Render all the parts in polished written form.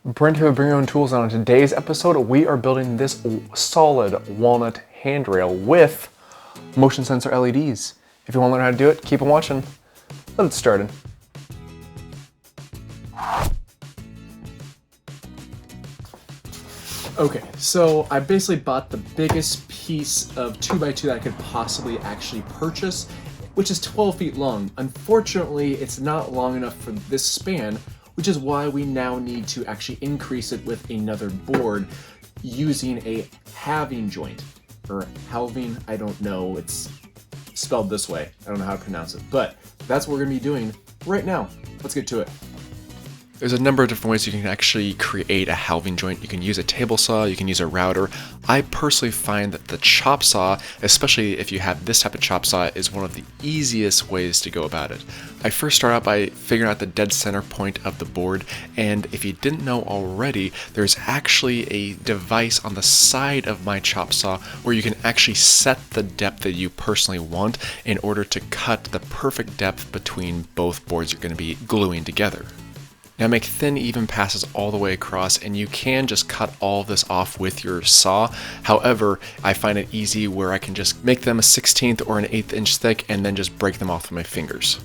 Brent here with Bring Your Own Tools, and on today's episode we are building this solid walnut handrail with motion sensor LEDs. If you want to learn how to do it, keep on watching. Let's get started. Okay, so I basically bought the biggest piece of 2x2 that I could possibly actually purchase, which is 12 feet long. Unfortunately, it's not long enough for this span, which is why we now need to actually increase it with another board using a halving joint, or halving, I don't know, it's spelled this way, I don't know how to pronounce it, but that's what we're going to be doing right now. Let's get to it. There's a number of different ways you can actually create a halving joint. You can use a table saw, you can use a router. I personally find that the chop saw, especially if you have this type of chop saw, is one of the easiest ways to go about it. I first start out by figuring out the dead center point of the board, and if you didn't know already, there's actually a device on the side of my chop saw where you can actually set the depth that you personally want in order to cut the perfect depth between both boards you're going to be gluing together. Now make thin even passes all the way across, and you can just cut all of this off with your saw. However, I find it easy where I can just make them a 1/16 or an 1/8 inch thick and then just break them off with my fingers.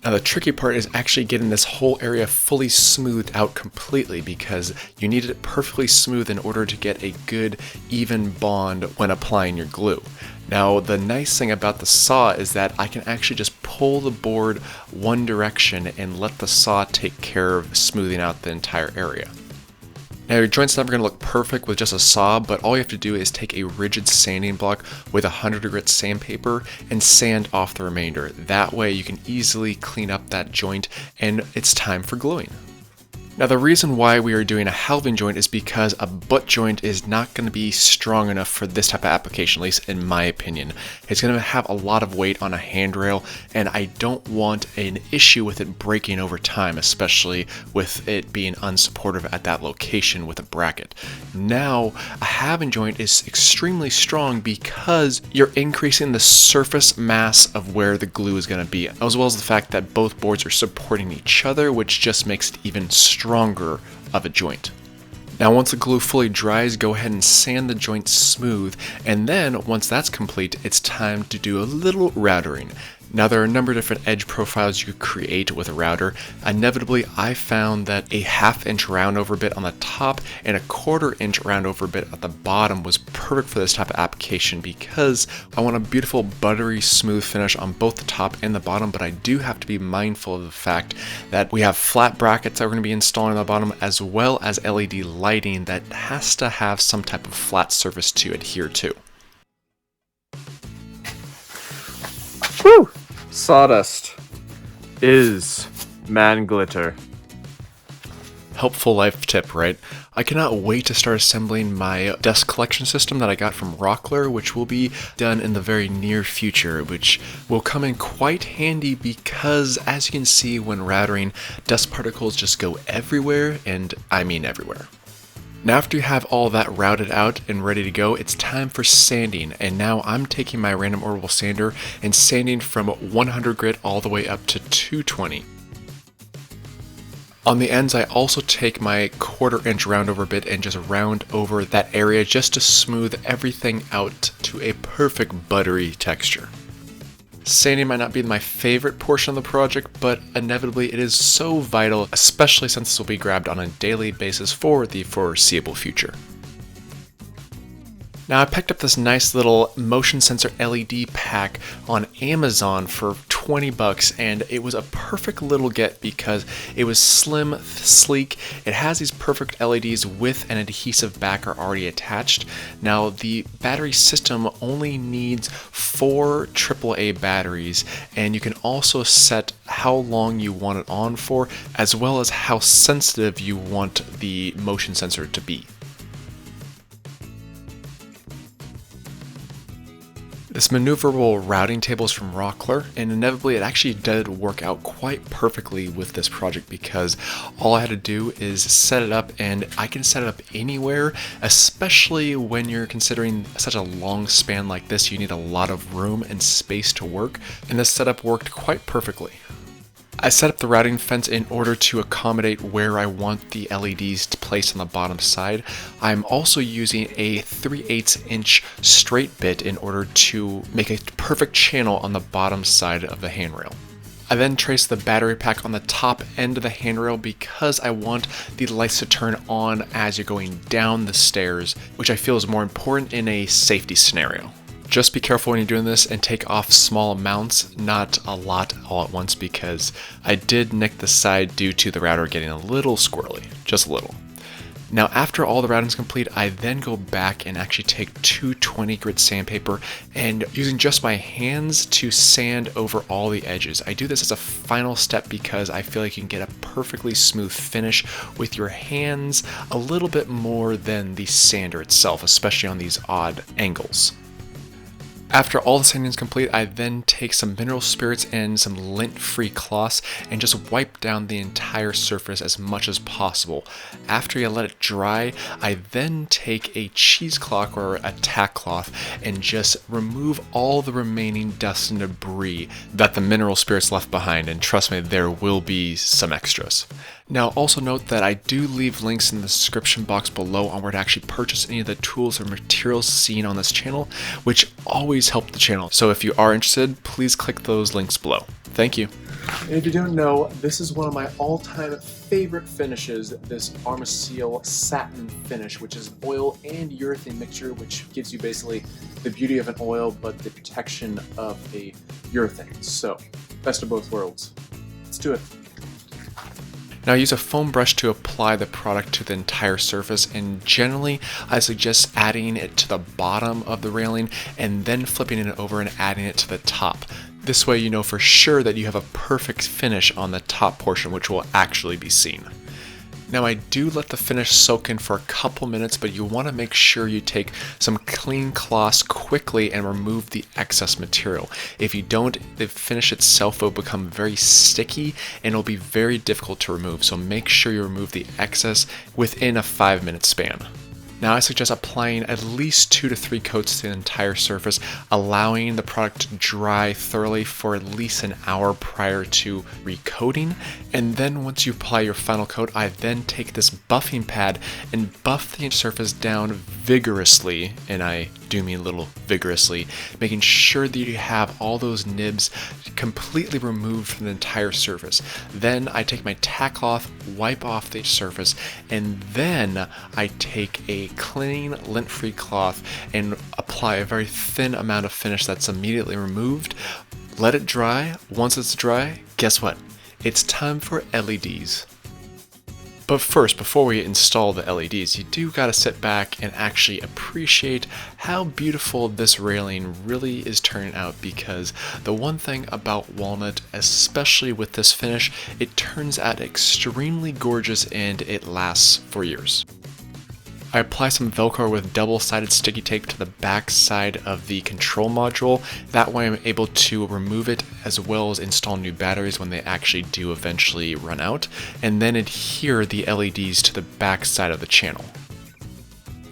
Now the tricky part is actually getting this whole area fully smoothed out completely, because you need it perfectly smooth in order to get a good even bond when applying your glue. Now the nice thing about the saw is that I can actually just pull the board one direction and let the saw take care of smoothing out the entire area. Now your joint's never going to look perfect with just a saw, but all you have to do is take a rigid sanding block with 100 grit sandpaper and sand off the remainder. That way you can easily clean up that joint and it's time for gluing. Now the reason why we are doing a halving joint is because a butt joint is not going to be strong enough for this type of application, at least in my opinion. It's going to have a lot of weight on a handrail, and I don't want an issue with it breaking over time, especially with it being unsupportive at that location with a bracket. Now a halving joint is extremely strong because you're increasing the surface mass of where the glue is going to be, as well as the fact that both boards are supporting each other, which just makes it even stronger of a joint. Now once the glue fully dries, go ahead and sand the joint smooth, and then once that's complete, it's time to do a little routering. Now there are a number of different edge profiles you could create with a router. Inevitably, I found that a 1/2 inch round over bit on the top and a 1/4 inch round over bit at the bottom was perfect for this type of application, because I want a beautiful buttery smooth finish on both the top and the bottom, but I do have to be mindful of the fact that we have flat brackets that we're going to be installing on the bottom, as well as LED lighting that has to have some type of flat surface to adhere to. Woo! Sawdust is man glitter. Helpful life tip, right? I cannot wait to start assembling my dust collection system that I got from Rockler, which will be done in the very near future, which will come in quite handy because, as you can see when routering, dust particles just go everywhere, and I mean everywhere. Now after you have all that routed out and ready to go, it's time for sanding, and now I'm taking my random orbital sander and sanding from 100 grit all the way up to 220. On the ends, I also take my 1/4 inch round over bit and just round over that area just to smooth everything out to a perfect buttery texture. Sanding might not be my favorite portion of the project, but inevitably it is so vital, especially since this will be grabbed on a daily basis for the foreseeable future. Now I picked up this nice little motion sensor LED pack on Amazon for 20 bucks, and it was a perfect little get because it was slim, sleek. It has these perfect LEDs with an adhesive backer already attached. Now the battery system only needs 4 AAA batteries, and you can also set how long you want it on for, as well as how sensitive you want the motion sensor to be. This maneuverable routing table is from Rockler, and inevitably it actually did work out quite perfectly with this project because all I had to do is set it up, and I can set it up anywhere, especially when you're considering such a long span like this. You need a lot of room and space to work, and this setup worked quite perfectly. I set up the routing fence in order to accommodate where I want the LEDs to place on the bottom side. I'm also using a 3/8 inch straight bit in order to make a perfect channel on the bottom side of the handrail. I then trace the battery pack on the top end of the handrail because I want the lights to turn on as you're going down the stairs, which I feel is more important in a safety scenario. Just be careful when you're doing this and take off small amounts, not a lot all at once, because I did nick the side due to the router getting a little squirrely, just a little. Now after all the routing is complete, I then go back and actually take 220 grit sandpaper and using just my hands to sand over all the edges. I do this as a final step because I feel like you can get a perfectly smooth finish with your hands a little bit more than the sander itself, especially on these odd angles. After all the sanding is complete, I then take some mineral spirits and some lint-free cloths and just wipe down the entire surface as much as possible. After you let it dry, I then take a cheesecloth or a tack cloth and just remove all the remaining dust and debris that the mineral spirits left behind, and trust me, there will be some extras. Now also note that I do leave links in the description box below on where to actually purchase any of the tools or materials seen on this channel, which always help the channel. So if you are interested, please click those links below. Thank you. And if you don't know, this is one of my all-time favorite finishes, this Armasil satin finish, which is an oil and urethane mixture, which gives you basically the beauty of an oil but the protection of a urethane. So, best of both worlds. Let's do it. Now use a foam brush to apply the product to the entire surface, and generally I suggest adding it to the bottom of the railing and then flipping it over and adding it to the top. This way you know for sure that you have a perfect finish on the top portion, which will actually be seen. Now I do let the finish soak in for a couple minutes, but you want to make sure you take some clean cloths quickly and remove the excess material. If you don't, the finish itself will become very sticky and it'll be very difficult to remove, so make sure you remove the excess within a 5-minute span. Now I suggest applying at least 2 to 3 coats to the entire surface, allowing the product to dry thoroughly for at least an hour prior to recoating. And then once you apply your final coat, I then take this buffing pad and buff the surface down vigorously, and I do mean a little vigorously, making sure that you have all those nibs completely removed from the entire surface. Then I take my tack cloth, wipe off the surface, and then I take a clean lint-free cloth and apply a very thin amount of finish that's immediately removed. Let it dry. Once it's dry, guess what? It's time for LEDs. But first, before we install the LEDs, you do gotta sit back and actually appreciate how beautiful this railing really is turning out, because the one thing about walnut, especially with this finish, it turns out extremely gorgeous and it lasts for years. I apply some Velcro with double-sided sticky tape to the back side of the control module. That way I'm able to remove it as well as install new batteries when they actually do eventually run out, and then adhere the LEDs to the back side of the channel.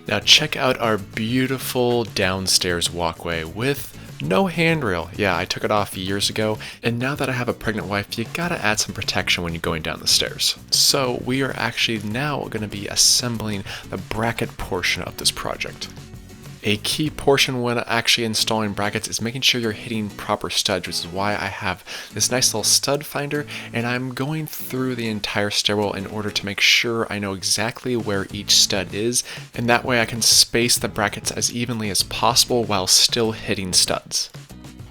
Now check out our beautiful downstairs walkway with no handrail. Yeah, I took it off years ago, and now that I have a pregnant wife, you gotta add some protection when you're going down the stairs. So we are actually now gonna be assembling the bracket portion of this project. A key portion when actually installing brackets is making sure you're hitting proper studs, which is why I have this nice little stud finder, and I'm going through the entire stairwell in order to make sure I know exactly where each stud is, and that way I can space the brackets as evenly as possible while still hitting studs.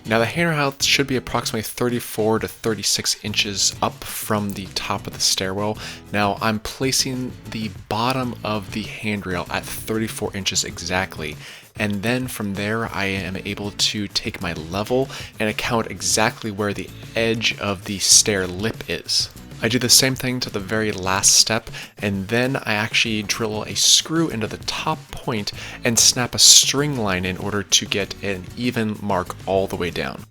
Now the handrail height should be approximately 34 to 36 inches up from the top of the stairwell. Now I'm placing the bottom of the handrail at 34 inches exactly, and then from there I am able to take my level and account exactly where the edge of the stair lip is. I do the same thing to the very last step, and then I actually drill a screw into the top point and snap a string line in order to get an even mark all the way down.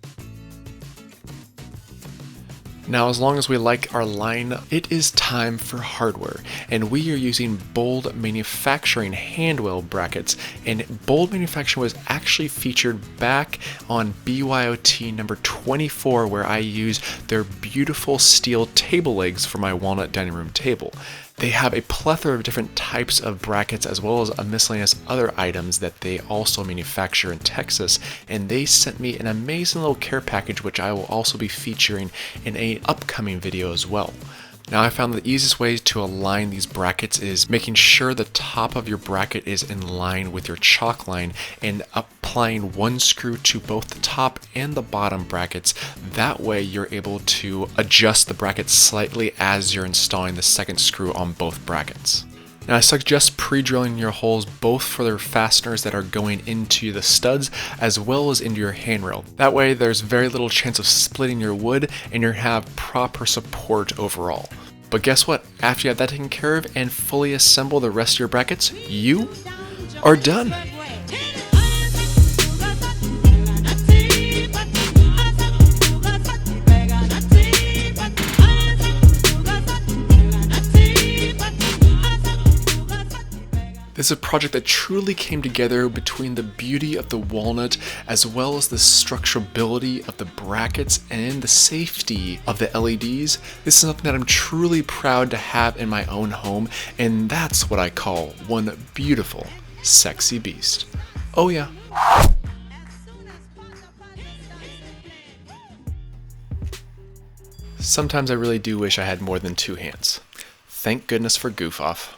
Now, as long as we like our line, it is time for hardware, and we are using Bold Manufacturing handwheel brackets, and Bold Manufacturing was actually featured back on BYOT number 24, where I use their beautiful steel table legs for my walnut dining room table. They have a plethora of different types of brackets as well as a miscellaneous other items that they also manufacture in Texas, and they sent me an amazing little care package which I will also be featuring in an upcoming video as well. Now, I found the easiest way to align these brackets is making sure the top of your bracket is in line with your chalk line and applying one screw to both the top and the bottom brackets. That way you're able to adjust the brackets slightly as you're installing the second screw on both brackets. Now, I suggest pre-drilling your holes both for their fasteners that are going into the studs as well as into your handrail. That way there's very little chance of splitting your wood and you have proper support overall. But guess what? After you have that taken care of and fully assemble the rest of your brackets, you are done. This is a project that truly came together between the beauty of the walnut as well as the structurability of the brackets and the safety of the LEDs. This is something that I'm truly proud to have in my own home, and that's what I call one beautiful, sexy beast. Oh yeah. Sometimes I really do wish I had more than two hands. Thank goodness for Goof Off.